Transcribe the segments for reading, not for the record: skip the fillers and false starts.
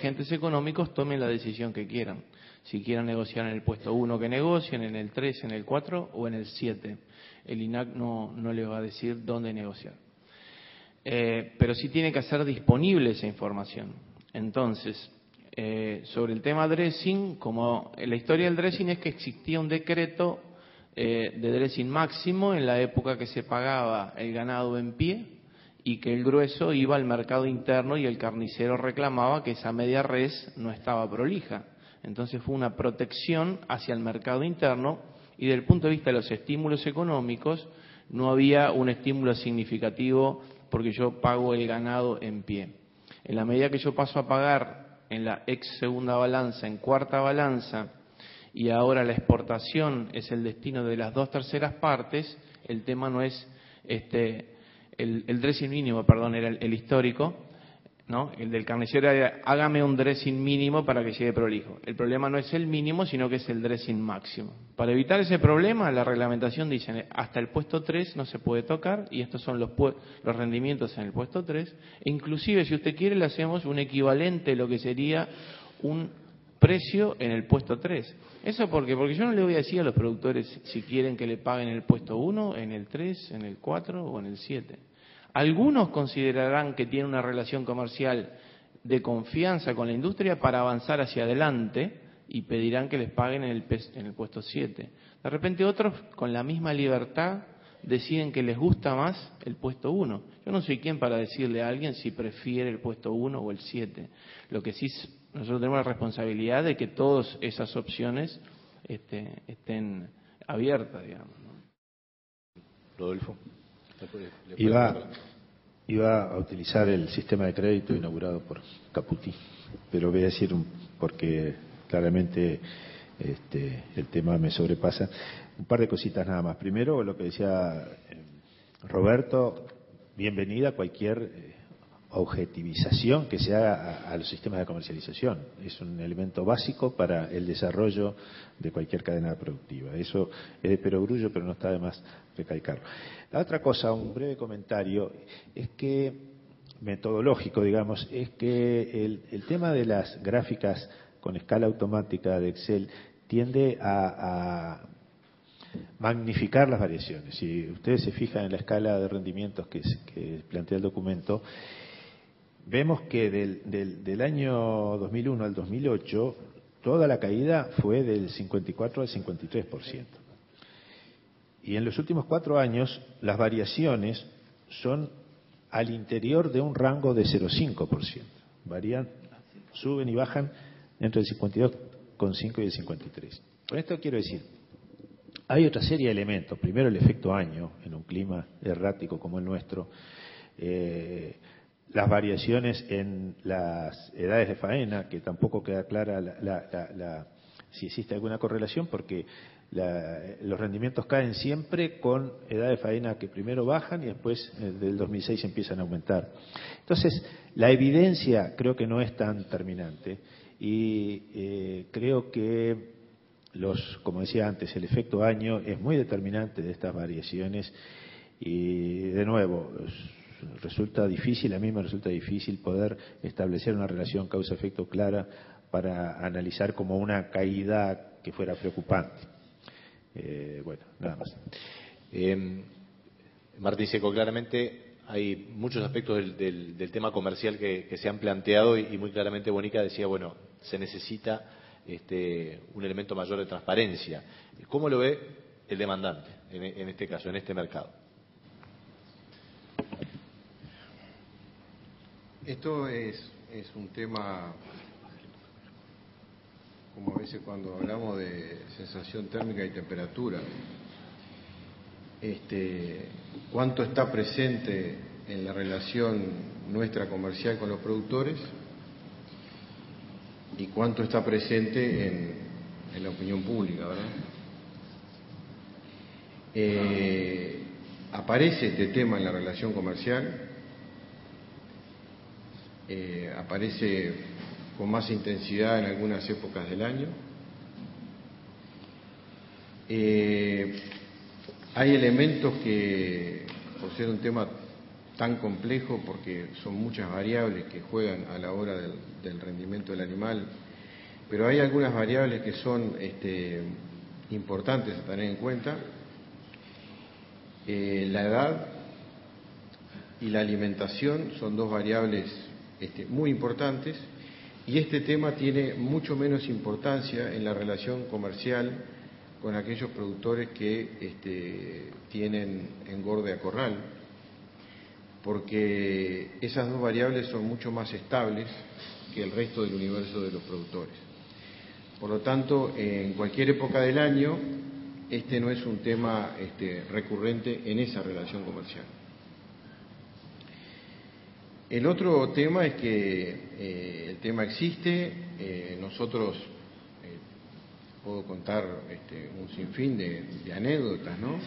agentes económicos tomen la decisión que quieran. Si quieren negociar en el puesto 1, que negocien, en el 3, en el 4 o en el 7. El INAC no les va a decir dónde negociar. Pero sí tiene que hacer disponible esa información. Entonces, sobre el tema dressing, como la historia del dressing es que existía un decreto de dressing máximo en la época que se pagaba el ganado en pie y que el grueso iba al mercado interno y el carnicero reclamaba que esa media res no estaba prolija. Entonces fue una protección hacia el mercado interno y desde el punto de vista de los estímulos económicos no había un estímulo significativo porque yo pago el ganado en pie. En la medida que yo paso a pagar en la ex segunda balanza, en cuarta balanza, y ahora la exportación es el destino de las 2/3 partes, el tema no es el dressing mínimo, perdón, era el histórico, ¿no? El del carnicero era, hágame un dressing mínimo para que llegue prolijo. El problema no es el mínimo, sino que es el dressing máximo. Para evitar ese problema, la reglamentación dice, hasta el puesto 3 no se puede tocar, y estos son los rendimientos en el puesto 3, e inclusive, si usted quiere, le hacemos un equivalente a lo que sería un precio en el puesto 3. ¿Eso por qué? Porque yo no le voy a decir a los productores si quieren que le paguen en el puesto 1, en el 3, en el 4 o en el 7. Algunos considerarán que tienen una relación comercial de confianza con la industria para avanzar hacia adelante y pedirán que les paguen en el puesto 7. De repente otros, con la misma libertad, deciden que les gusta más el puesto 1. Yo no soy quien para decirle a alguien si prefiere el puesto 1 o el 7. Lo que sí, nosotros tenemos la responsabilidad de que todas esas opciones estén abiertas, digamos, ¿no? Rodolfo. Iba a utilizar el sistema de crédito inaugurado por Caputi, pero voy a decir porque claramente el tema me sobrepasa. Un par de cositas nada más. Primero, lo que decía Roberto, bienvenida a cualquier objetivización que se haga a los sistemas de comercialización. Es un elemento básico para el desarrollo de cualquier cadena productiva. Eso es de perogrullo, pero no está de más recalcarlo. La otra cosa, un breve comentario, es que, metodológico, digamos, es que el tema de las gráficas con escala automática de Excel tiende a magnificar las variaciones. Si ustedes se fijan en la escala de rendimientos que plantea el documento, vemos que del año 2001 al 2008, toda la caída fue del 54 al 53%. Y en los últimos 4 años, las variaciones son al interior de un rango de 0,5%. Varían, suben y bajan entre el 52,5 y el 53. Con esto quiero decir, hay otra serie de elementos. Primero, el efecto año en un clima errático como el nuestro. Las variaciones en las edades de faena, que tampoco queda clara si existe alguna correlación, porque los rendimientos caen siempre con edad de faena que primero bajan y después del 2006 empiezan a aumentar. Entonces, la evidencia creo que no es tan terminante y creo que como decía antes, el efecto año es muy determinante de estas variaciones y, de nuevo, resulta difícil, a mí me resulta difícil poder establecer una relación causa-efecto clara para analizar como una caída que fuera preocupante. Bueno, nada más. Martín Seco, claramente hay muchos aspectos del tema comercial que se han planteado y muy claramente Bonica decía, bueno, se necesita un elemento mayor de transparencia. ¿Cómo lo ve el demandante en este caso, en este mercado? Esto es un tema, como a veces cuando hablamos de sensación térmica y temperatura, cuánto está presente en la relación nuestra comercial con los productores y cuánto está presente en la opinión pública, ¿verdad? Aparece este tema en la relación comercial, aparece con más intensidad en algunas épocas del año. Hay elementos que, por ser un tema tan complejo porque son muchas variables que juegan a la hora del rendimiento del animal, pero hay algunas variables que son importantes a tener en cuenta. La edad y la alimentación son dos variables muy importantes, y este tema tiene mucho menos importancia en la relación comercial con aquellos productores que tienen engorde a corral, porque esas dos variables son mucho más estables que el resto del universo de los productores. Por lo tanto, en cualquier época del año, no es un tema recurrente en esa relación comercial. El otro tema es que el tema existe. Nosotros puedo contar un sinfín de anécdotas, ¿no?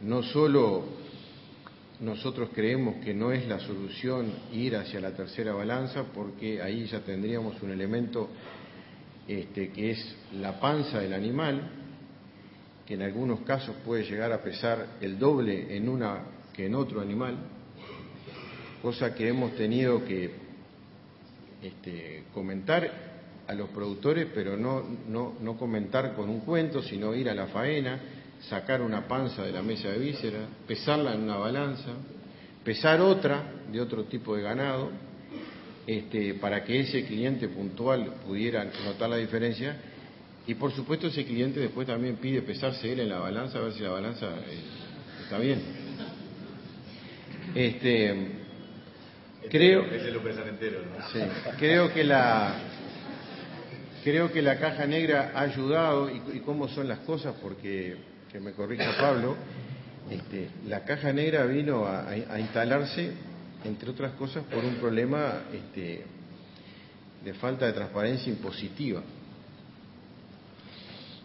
No solo nosotros creemos que no es la solución ir hacia la tercera balanza, porque ahí ya tendríamos un elemento que es la panza del animal, que en algunos casos puede llegar a pesar el doble en una que en otro animal, cosa que hemos tenido que comentar a los productores, pero no comentar con un cuento, sino ir a la faena, sacar una panza de la mesa de vísceras, pesarla en una balanza, pesar otra de otro tipo de ganado, para que ese cliente puntual pudiera notar la diferencia, y por supuesto ese cliente después también pide pesarse él en la balanza, a ver si la balanza está bien. Creo, sí, creo que la caja negra ha ayudado, y cómo son las cosas, porque que me corrija Pablo, la caja negra vino a instalarse, entre otras cosas, por un problema de falta de transparencia impositiva.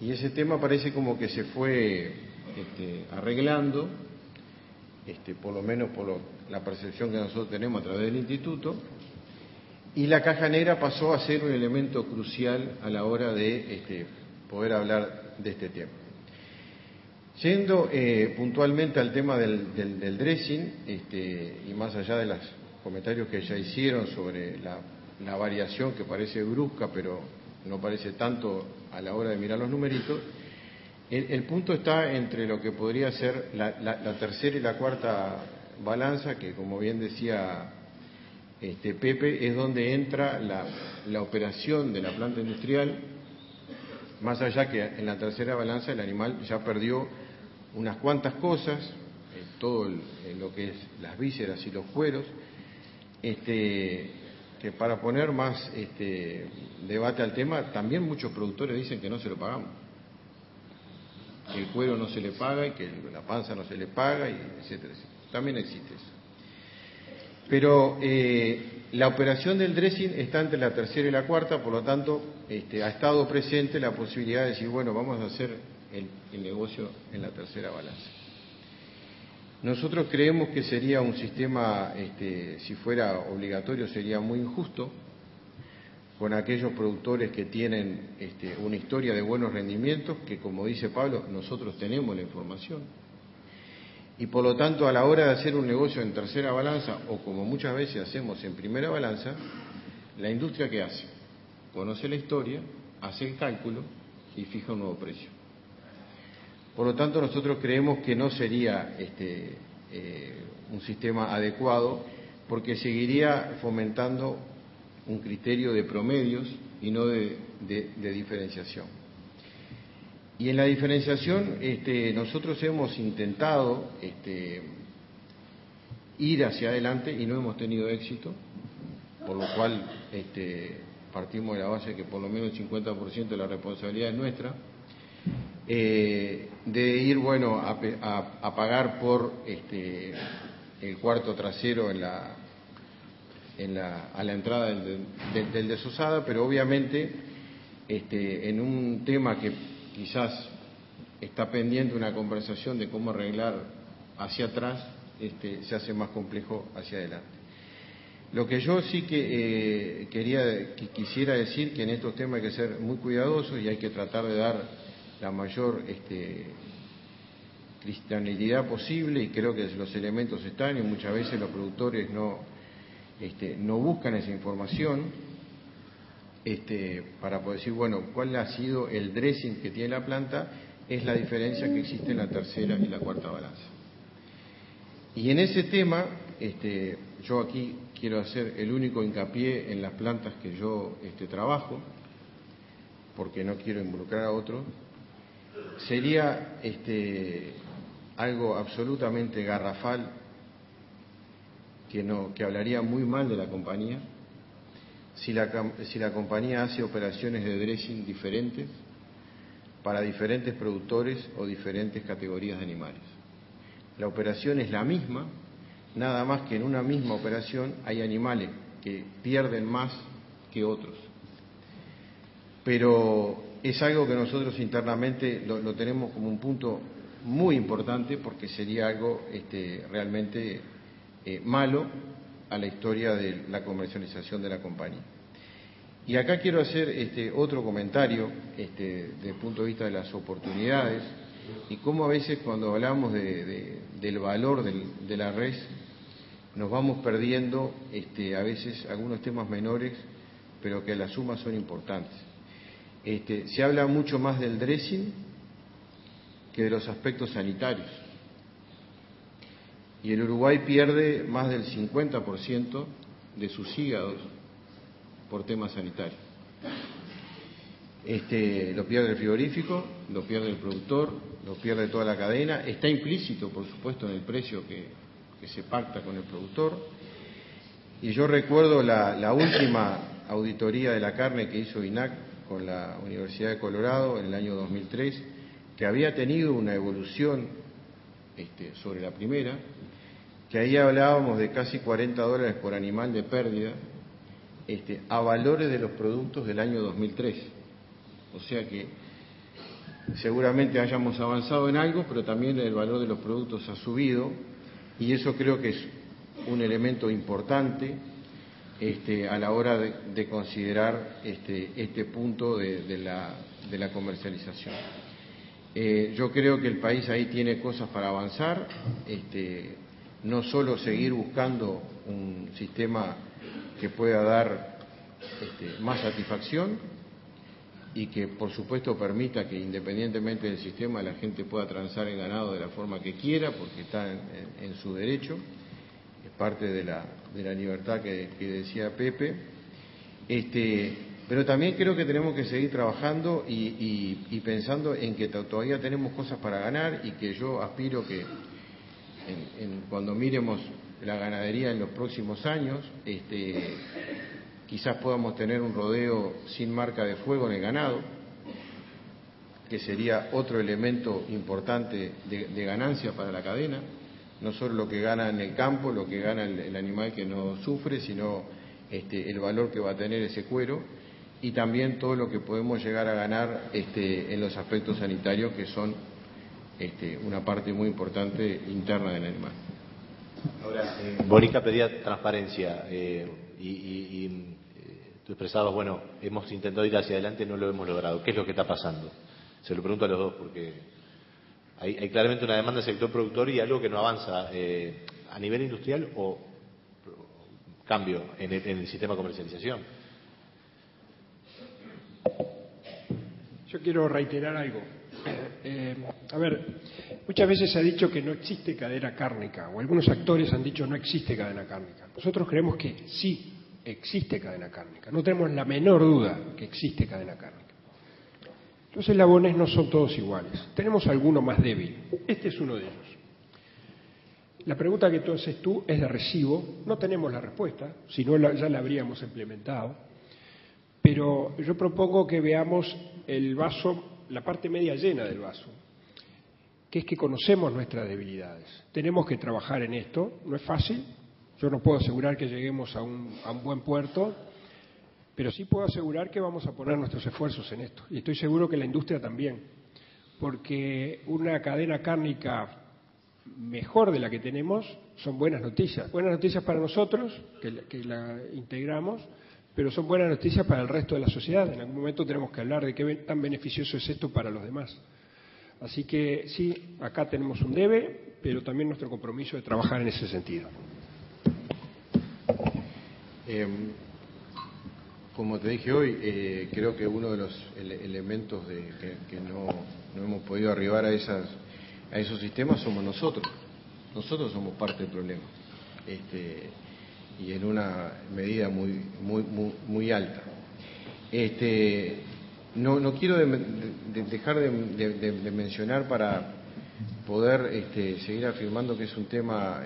Y ese tema parece como que se fue arreglando, por lo menos por la percepción que nosotros tenemos a través del instituto, y la caja negra pasó a ser un elemento crucial a la hora de poder hablar de este tema. Yendo puntualmente al tema del dressing, y más allá de los comentarios que ya hicieron sobre la variación que parece brusca, pero no parece tanto a la hora de mirar los numeritos, el punto está entre lo que podría ser la tercera y la cuarta balanza, que como bien decía Pepe, es donde entra la operación de la planta industrial, más allá que en la tercera balanza el animal ya perdió unas cuantas cosas, todo lo que es las vísceras y los cueros, que para poner más debate al tema, también muchos productores dicen que no se lo pagamos, que el cuero no se le paga y que la panza no se le paga, y etcétera, etcétera. También existe eso. Pero la operación del dressing está entre la tercera y la cuarta, por lo tanto ha estado presente la posibilidad de decir, bueno, vamos a hacer el negocio en la tercera balanza. Nosotros creemos que sería un sistema, si fuera obligatorio, sería muy injusto con aquellos productores que tienen una historia de buenos rendimientos, que como dice Pablo, nosotros tenemos la información. Y por lo tanto, a la hora de hacer un negocio en tercera balanza, o como muchas veces hacemos en primera balanza, la industria ¿qué hace? Conoce la historia, hace el cálculo y fija un nuevo precio. Por lo tanto, nosotros creemos que no sería un sistema adecuado, porque seguiría fomentando un criterio de promedios y no de diferenciación. Y en la diferenciación nosotros hemos intentado ir hacia adelante y no hemos tenido éxito, por lo cual partimos de la base que por lo menos el 50% de la responsabilidad es nuestra, de ir, bueno, a pagar por el cuarto trasero a la entrada del desosada, pero obviamente en un tema que quizás está pendiente una conversación de cómo arreglar hacia atrás, se hace más complejo hacia adelante. Lo que yo sí que quisiera decir, que en estos temas hay que ser muy cuidadosos y hay que tratar de dar la mayor cristianidad posible, y creo que los elementos están, y muchas veces los productores no buscan esa información para poder decir, bueno, cuál ha sido el dressing que tiene la planta, es la diferencia que existe en la tercera y la cuarta balanza. Y en ese tema, yo aquí quiero hacer el único hincapié en las plantas que yo trabajo, porque no quiero involucrar a otros. Sería algo absolutamente garrafal, que hablaría muy mal de la compañía, si la compañía hace operaciones de dressing diferentes para diferentes productores o diferentes categorías de animales. La operación es la misma, nada más que en una misma operación hay animales que pierden más que otros. Pero es algo que nosotros internamente lo tenemos como un punto muy importante, porque sería algo realmente malo a la historia de la comercialización de la compañía. Y acá quiero hacer otro comentario desde el punto de vista de las oportunidades, y cómo a veces cuando hablamos del valor de la res nos vamos perdiendo a veces algunos temas menores, pero que a la suma son importantes. Se habla mucho más del dressing que de los aspectos sanitarios, y el Uruguay pierde más del 50% de sus hígados por temas sanitarios. Lo pierde el frigorífico, lo pierde el productor, lo pierde toda la cadena. Está implícito, por supuesto, en el precio que se pacta con el productor. Y yo recuerdo la última auditoría de la carne que hizo INAC con la Universidad de Colorado en el año 2003, que había tenido una evolución sobre la primera, que ahí hablábamos de casi $40 por animal de pérdida, a valores de los productos del año 2003. O sea que seguramente hayamos avanzado en algo, pero también el valor de los productos ha subido, y eso creo que es un elemento importante a la hora de considerar este punto de la comercialización. Yo creo que el país ahí tiene cosas para avanzar, no solo seguir buscando un sistema que pueda dar más satisfacción y que por supuesto permita que independientemente del sistema la gente pueda transar el ganado de la forma que quiera, porque está en su derecho, es parte de la libertad que decía Pepe, pero también creo que tenemos que seguir trabajando y pensando en que todavía tenemos cosas para ganar, y que yo aspiro que cuando miremos la ganadería en los próximos años, quizás podamos tener un rodeo sin marca de fuego en el ganado, que sería otro elemento importante de ganancia para la cadena, no solo lo que gana en el campo, lo que gana el animal que no sufre, sino el valor que va a tener ese cuero, y también todo lo que podemos llegar a ganar en los aspectos sanitarios, que son una parte muy importante interna del animal. Ahora, Bonica pedía transparencia y tú expresabas, bueno, hemos intentado ir hacia adelante, no lo hemos logrado. ¿Qué es lo que está pasando? Se lo pregunto a los dos, porque hay claramente una demanda del sector productor y algo que no avanza a nivel industrial o cambio en el sistema de comercialización. Yo quiero reiterar algo. A ver, muchas veces se ha dicho que no existe cadena cárnica, o algunos actores han dicho no existe cadena cárnica. Nosotros creemos que sí existe cadena cárnica, no tenemos la menor duda que existe cadena cárnica. Los eslabones no son todos iguales, tenemos alguno más débil, este es uno de ellos. La pregunta que tú haces tú es de recibo, no tenemos la respuesta, si no ya la habríamos implementado, pero yo propongo que veamos el vaso, la parte media llena del vaso, que es que conocemos nuestras debilidades. Tenemos que trabajar en esto, no es fácil, yo no puedo asegurar que lleguemos a un buen puerto, pero sí puedo asegurar que vamos a poner nuestros esfuerzos en esto, y estoy seguro que la industria también, porque una cadena cárnica mejor de la que tenemos son buenas noticias para nosotros, que la integramos, pero son buenas noticias para el resto de la sociedad. En algún momento tenemos que hablar de qué tan beneficioso es esto para los demás. Así que sí, acá tenemos un debe, pero también nuestro compromiso de trabajar en ese sentido. Como te dije hoy, creo que uno de los elementos que no hemos podido arribar a esos sistemas somos nosotros. Nosotros somos parte del problema, y en una medida muy alta. No quiero dejar de mencionar, para poder seguir afirmando que es un tema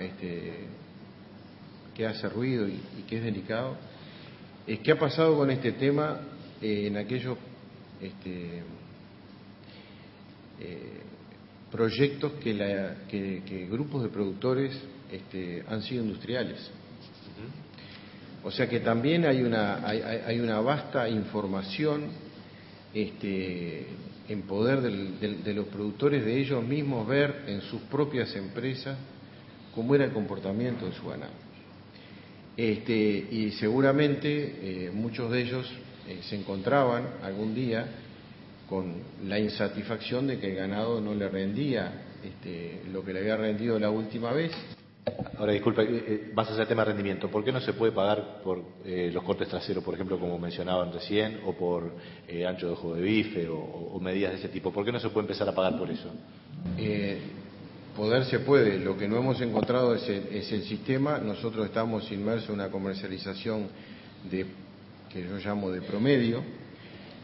que hace ruido y que es delicado. ¿Qué ha pasado con este tema en aquellos proyectos que grupos de productores han sido industriales? O sea que también hay una vasta información en poder de los productores, de ellos mismos ver en sus propias empresas cómo era el comportamiento de su ganado. Y seguramente muchos de ellos se encontraban algún día con la insatisfacción de que el ganado no le rendía lo que le había rendido la última vez. Ahora, disculpa, vas a hacer tema de rendimiento. ¿Por qué no se puede pagar por los cortes traseros, por ejemplo, como mencionaban recién, o por ancho de ojo de bife, o medidas de ese tipo? ¿Por qué no se puede empezar a pagar por eso? Poder se puede. Lo que no hemos encontrado es el sistema. Nosotros estamos inmersos en una comercialización que yo llamo de promedio,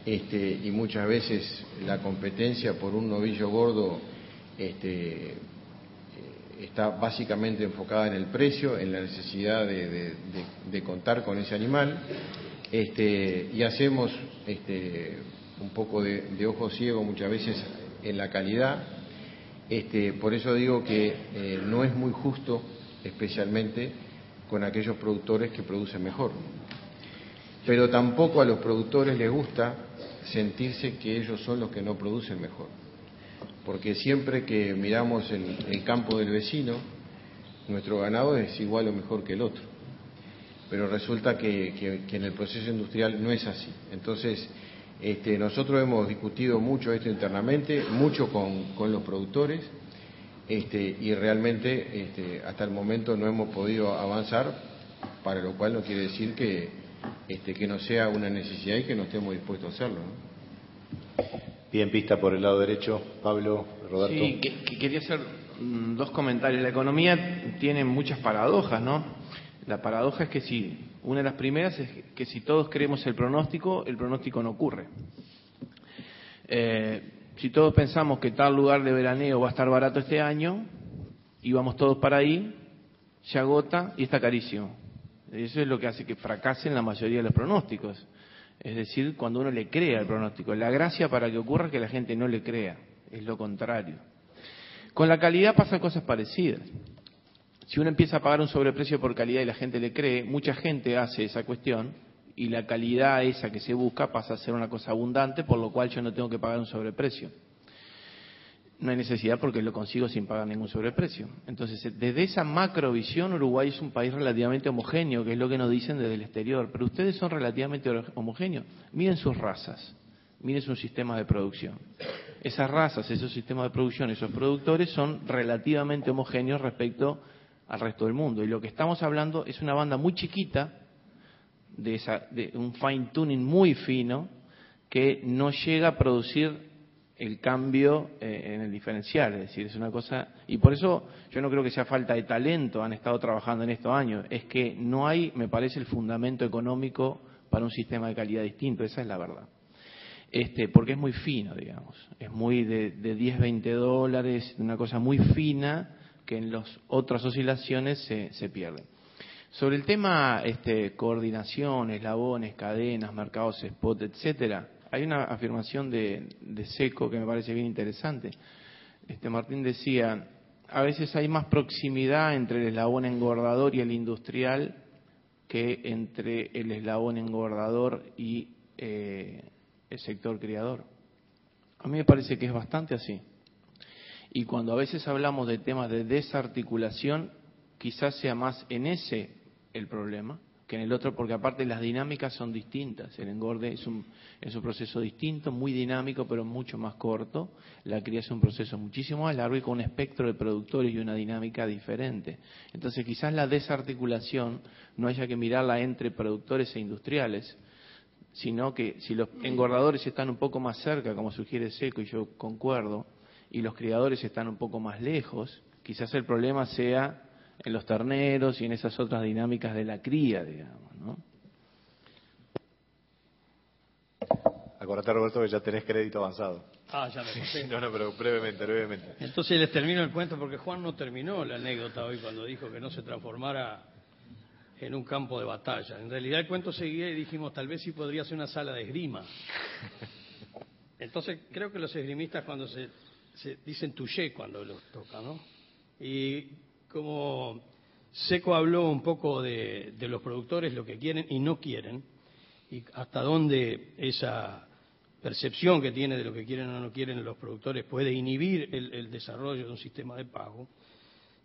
y muchas veces la competencia por un novillo gordo está básicamente enfocada en el precio, en la necesidad de contar con ese animal, y hacemos un poco de ojo ciego muchas veces en la calidad. Por eso digo que no es muy justo, especialmente con aquellos productores que producen mejor. Pero tampoco a los productores les gusta sentirse que ellos son los que no producen mejor. Porque siempre que miramos el campo del vecino, nuestro ganado es igual o mejor que el otro. Pero resulta que en el proceso industrial no es así. Entonces, nosotros hemos discutido mucho esto internamente, mucho con los productores, y realmente hasta el momento no hemos podido avanzar, para lo cual no quiere decir que no sea una necesidad y que no estemos dispuestos a hacerlo, ¿no? Bien, pista por el lado derecho. Pablo, Roberto. Sí, quería hacer dos comentarios. La economía tiene muchas paradojas, ¿no? La paradoja es que una de las primeras es que si todos creemos el pronóstico no ocurre. Si todos pensamos que tal lugar de veraneo va a estar barato este año y vamos todos para ahí, se agota y está carísimo. Eso es lo que hace que fracasen la mayoría de los pronósticos. Es decir, cuando uno le crea el pronóstico. La gracia para que ocurra es que la gente no le crea, es lo contrario. Con la calidad pasan cosas parecidas. Si uno empieza a pagar un sobreprecio por calidad y la gente le cree, mucha gente hace esa cuestión y la calidad esa que se busca pasa a ser una cosa abundante, por lo cual yo no tengo que pagar un sobreprecio. No hay necesidad porque lo consigo sin pagar ningún sobreprecio. Entonces, desde esa macrovisión, Uruguay es un país relativamente homogéneo, que es lo que nos dicen desde el exterior. Pero ustedes son relativamente homogéneos. Miren sus razas, miren sus sistemas de producción. Esas razas, esos sistemas de producción, esos productores son relativamente homogéneos respecto al resto del mundo. Y lo que estamos hablando es una banda muy chiquita, de un fine tuning muy fino, que no llega a producir el cambio en el diferencial, es decir, es una cosa, y por eso yo no creo que sea falta de talento, han estado trabajando en estos años, es que no hay, me parece, el fundamento económico para un sistema de calidad distinto, esa es la verdad. Porque es muy fino, digamos, es muy de 10, 20 dólares, una cosa muy fina que en las otras oscilaciones se pierde. Sobre el tema coordinación, eslabones, cadenas, mercados spot, etcétera, hay una afirmación de Seco que me parece bien interesante. Martín decía, a veces hay más proximidad entre el eslabón engordador y el industrial que entre el eslabón engordador y el sector criador. A mí me parece que es bastante así. Y cuando a veces hablamos de temas de desarticulación, quizás sea más en ese el problema, que en el otro, porque aparte las dinámicas son distintas. El engorde es un proceso distinto, muy dinámico, pero mucho más corto. La cría es un proceso muchísimo más largo y con un espectro de productores y una dinámica diferente. Entonces quizás la desarticulación no haya que mirarla entre productores e industriales, sino que si los engordadores están un poco más cerca, como sugiere Seco, y yo concuerdo, y los criadores están un poco más lejos, quizás el problema sea en los terneros y en esas otras dinámicas de la cría, digamos, ¿no? Acordate, Roberto, que ya tenés crédito avanzado. Ah, ya me conté. No, pero brevemente. Entonces les termino el cuento porque Juan no terminó la anécdota hoy cuando dijo que no se transformara en un campo de batalla. En realidad el cuento seguía y dijimos, tal vez sí podría ser una sala de esgrima. Entonces creo que los esgrimistas cuando se dicen touché cuando los toca, ¿no? Y como Seco habló un poco de los productores, lo que quieren y no quieren, y hasta dónde esa percepción que tiene de lo que quieren o no quieren los productores puede inhibir el desarrollo de un sistema de pago,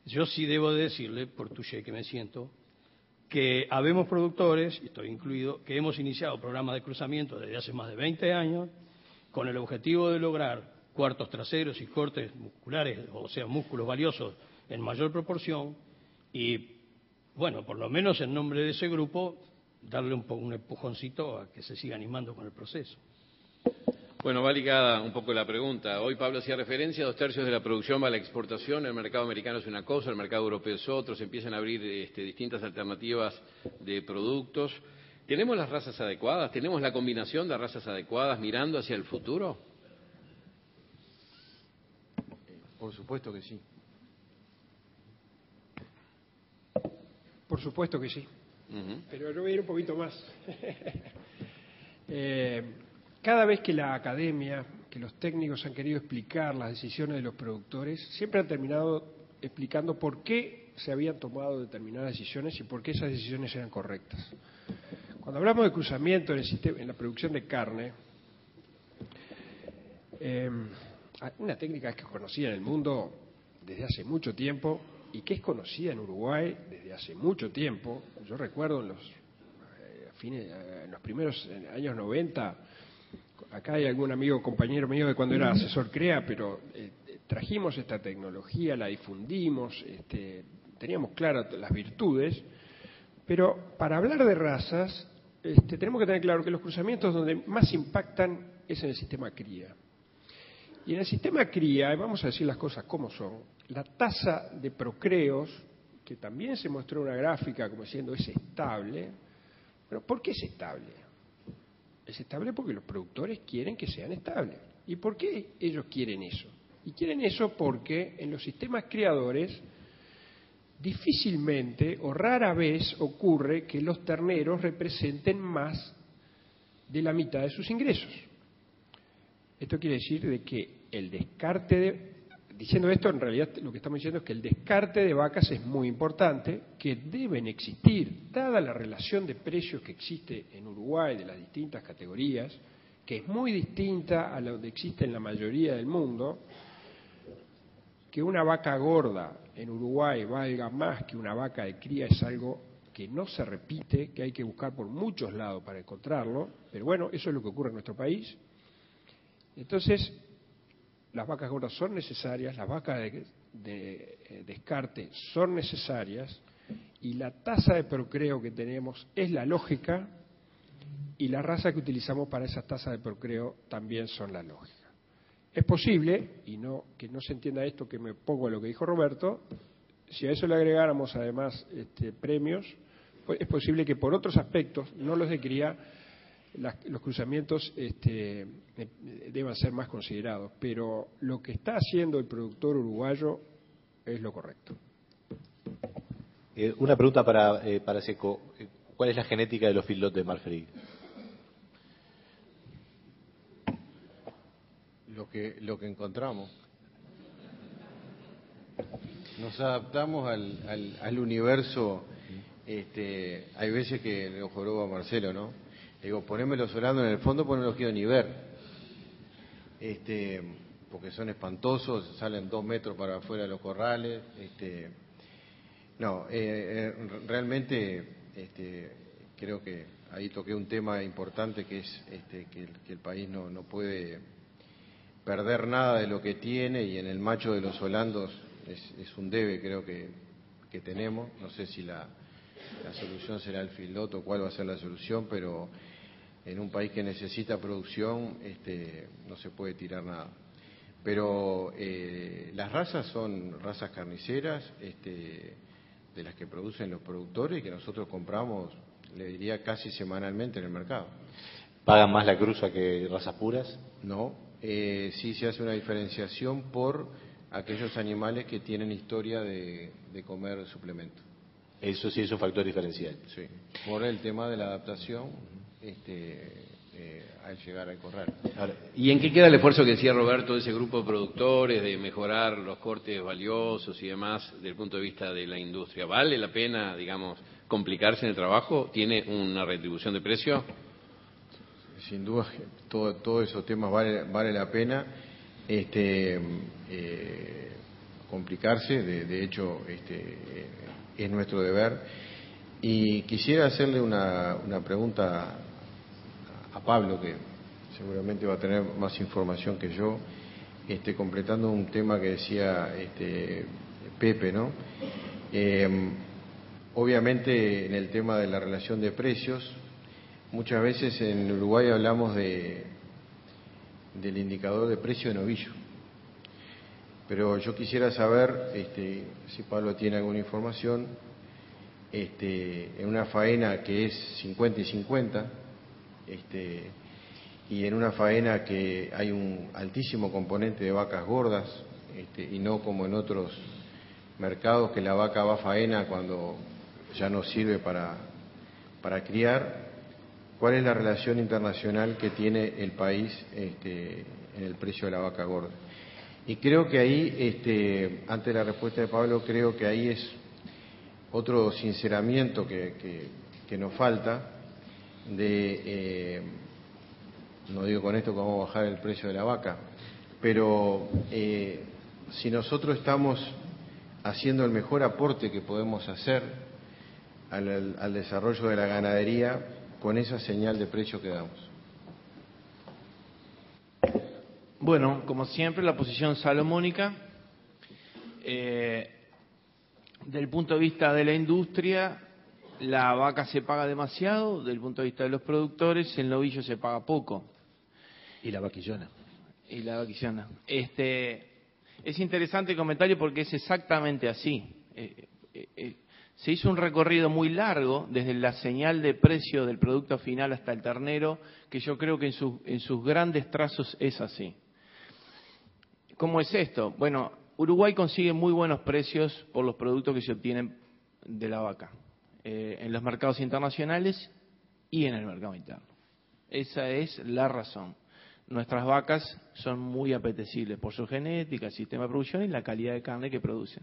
yo sí debo de decirle, por touché que me siento, que habemos productores, y estoy incluido, que hemos iniciado programas de cruzamiento desde hace más de 20 años con el objetivo de lograr cuartos traseros y cortes musculares, o sea, músculos valiosos en mayor proporción y, bueno, por lo menos en nombre de ese grupo, darle un empujoncito a que se siga animando con el proceso. Bueno, va ligada un poco la pregunta. Hoy Pablo hacía referencia, 2/3 de la producción va a la exportación, el mercado americano es una cosa, el mercado europeo es otro, se empiezan a abrir distintas alternativas de productos. ¿Tenemos las razas adecuadas? ¿Tenemos la combinación de razas adecuadas mirando hacia el futuro? Por supuesto que sí. Por supuesto que sí. Pero yo voy a ir un poquito más. Cada vez que la academia, que los técnicos han querido explicar las decisiones de los productores, siempre han terminado explicando por qué se habían tomado determinadas decisiones y por qué esas decisiones eran correctas. Cuando hablamos de cruzamiento en la producción de carne, una técnica que es conocida en el mundo desde hace mucho tiempo y que es conocida en Uruguay desde hace mucho tiempo. Yo recuerdo en los primeros años 90, acá hay algún amigo, compañero mío de cuando era asesor CREA, pero trajimos esta tecnología, la difundimos, teníamos claras las virtudes, pero para hablar de razas tenemos que tener claro que los cruzamientos donde más impactan es en el sistema cría. Y en el sistema cría, vamos a decir las cosas como son, la tasa de procreos, que también se mostró en una gráfica como diciendo es estable, pero ¿por qué es estable? Es estable porque los productores quieren que sean estables. ¿Y por qué ellos quieren eso? Y quieren eso porque en los sistemas criadores difícilmente o rara vez ocurre que los terneros representen más de la mitad de sus ingresos. Esto quiere decir de que el descarte diciendo esto, en realidad lo que estamos diciendo es que el descarte de vacas es muy importante, que deben existir, dada la relación de precios que existe en Uruguay de las distintas categorías, que es muy distinta a lo que existe en la mayoría del mundo, que una vaca gorda en Uruguay valga más que una vaca de cría es algo que no se repite, que hay que buscar por muchos lados para encontrarlo, pero bueno, eso es lo que ocurre en nuestro país. Entonces, las vacas gordas son necesarias, las vacas de descarte son necesarias, y la tasa de procreo que tenemos es la lógica, y la raza que utilizamos para esas tasas de procreo también son la lógica. Es posible, y no que no se entienda esto que me pongo a lo que dijo Roberto, si a eso le agregáramos además premios, pues es posible que por otros aspectos, no los de cría, los cruzamientos deban ser más considerados, pero lo que está haciendo el productor uruguayo es lo correcto. Una pregunta para Seco. ¿Cuál es la genética de los feedlots de Marfrig? Lo que encontramos. Nos adaptamos al universo. Hay veces que le joroba a Marcelo, ¿no? Le digo, poneme los oranos en el fondo, pues no los quiero ni ver. Porque son espantosos, salen 2 metros para afuera de los corrales. Realmente creo que ahí toqué un tema importante que es que el país no puede perder nada de lo que tiene, y en el macho de los holandos es un debe, creo que tenemos. No sé si la solución será el feedlot o cuál va a ser la solución, pero en un país que necesita producción no se puede tirar nada. Pero las razas son razas carniceras, de las que producen los productores y que nosotros compramos, le diría, casi semanalmente en el mercado. ¿Pagan más la cruza que razas puras? No, sí se hace una diferenciación por aquellos animales que tienen historia de comer suplemento. Eso sí es un factor diferencial. Sí, por el tema de la adaptación al llegar al corral. Ahora, ¿y en qué queda el esfuerzo que decía Roberto de ese grupo de productores de mejorar los cortes valiosos y demás desde el punto de vista de la industria? ¿Vale la pena, digamos, complicarse en el trabajo? ¿Tiene una retribución de precio? Sin duda, todos esos temas vale la pena complicarse. De hecho, es nuestro deber. Y quisiera hacerle una pregunta a Pablo, que seguramente va a tener más información que yo, completando un tema que decía Pepe, ¿no? Obviamente, en el tema de la relación de precios, muchas veces en Uruguay hablamos del indicador de precio de novillo. Pero yo quisiera saber, si Pablo tiene alguna información, en una faena que es 50 y 50, y en una faena que hay un altísimo componente de vacas gordas, y no como en otros mercados que la vaca va a faena cuando ya no sirve para criar, ¿cuál es la relación internacional que tiene el país en el precio de la vaca gorda? Y creo que ahí, ante la respuesta de Pablo, creo que ahí es otro sinceramiento que nos falta no digo con esto que vamos a bajar el precio de la vaca, pero si nosotros estamos haciendo el mejor aporte que podemos hacer al desarrollo de la ganadería con esa señal de precio que damos. Bueno, como siempre, la posición salomónica. Del punto de vista de la industria, la vaca se paga demasiado. Del punto de vista de los productores, el novillo se paga poco. Y la vaquillona. Y la vaquillona. Es interesante el comentario porque es exactamente así. Se hizo un recorrido muy largo desde la señal de precio del producto final hasta el ternero, que yo creo que en sus grandes trazos es así. ¿Cómo es esto? Bueno, Uruguay consigue muy buenos precios por los productos que se obtienen de la vaca, en los mercados internacionales y en el mercado interno. Esa es la razón. Nuestras vacas son muy apetecibles por su genética, el sistema de producción y la calidad de carne que producen.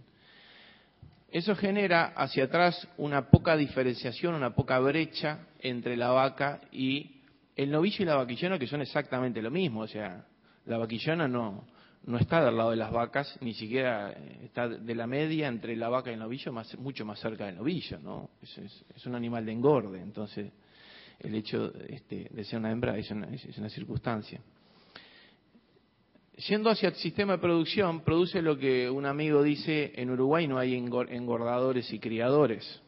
Eso genera hacia atrás una poca diferenciación, una poca brecha entre la vaca y el novillo y la vaquillona, que son exactamente lo mismo. O sea, la vaquillona no está del lado de las vacas, ni siquiera está de la media entre la vaca y el novillo, mucho más cerca del novillo, ¿no? Es un animal de engorde, entonces el hecho de ser una hembra es una circunstancia. Yendo hacia el sistema de producción, produce lo que un amigo dice: en Uruguay no hay engordadores y criadores.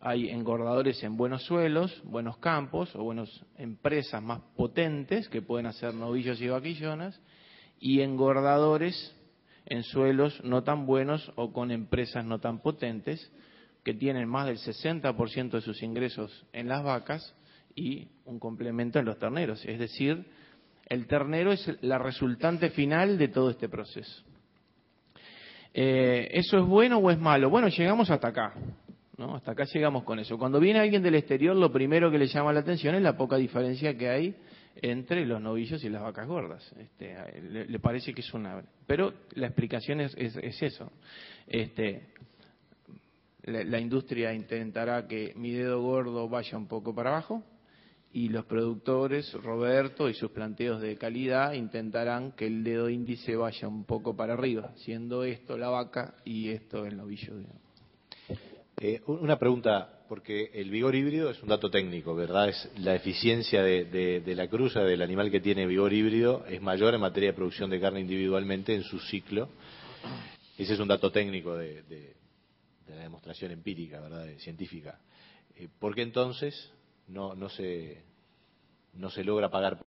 Hay engordadores en buenos suelos, buenos campos o buenas empresas más potentes que pueden hacer novillos y vaquillonas, y engordadores en suelos no tan buenos o con empresas no tan potentes que tienen más del 60% de sus ingresos en las vacas y un complemento en los terneros. Es decir, el ternero es la resultante final de todo este proceso. ¿Eso es bueno o es malo? Bueno, llegamos hasta acá, ¿no? Hasta acá llegamos con eso. Cuando viene alguien del exterior, lo primero que le llama la atención es la poca diferencia que hay entre los novillos y las vacas gordas. Le parece que es una... Pero la explicación es eso. La industria intentará que mi dedo gordo vaya un poco para abajo, y los productores, Roberto y sus planteos de calidad, intentarán que el dedo índice vaya un poco para arriba, siendo esto la vaca y esto el novillo. Una pregunta, porque el vigor híbrido es un dato técnico, ¿verdad? Es la eficiencia de la cruza del animal que tiene vigor híbrido es mayor en materia de producción de carne individualmente en su ciclo. Ese es un dato técnico de la demostración empírica, ¿verdad? Científica. ¿Por qué entonces no se logra pagar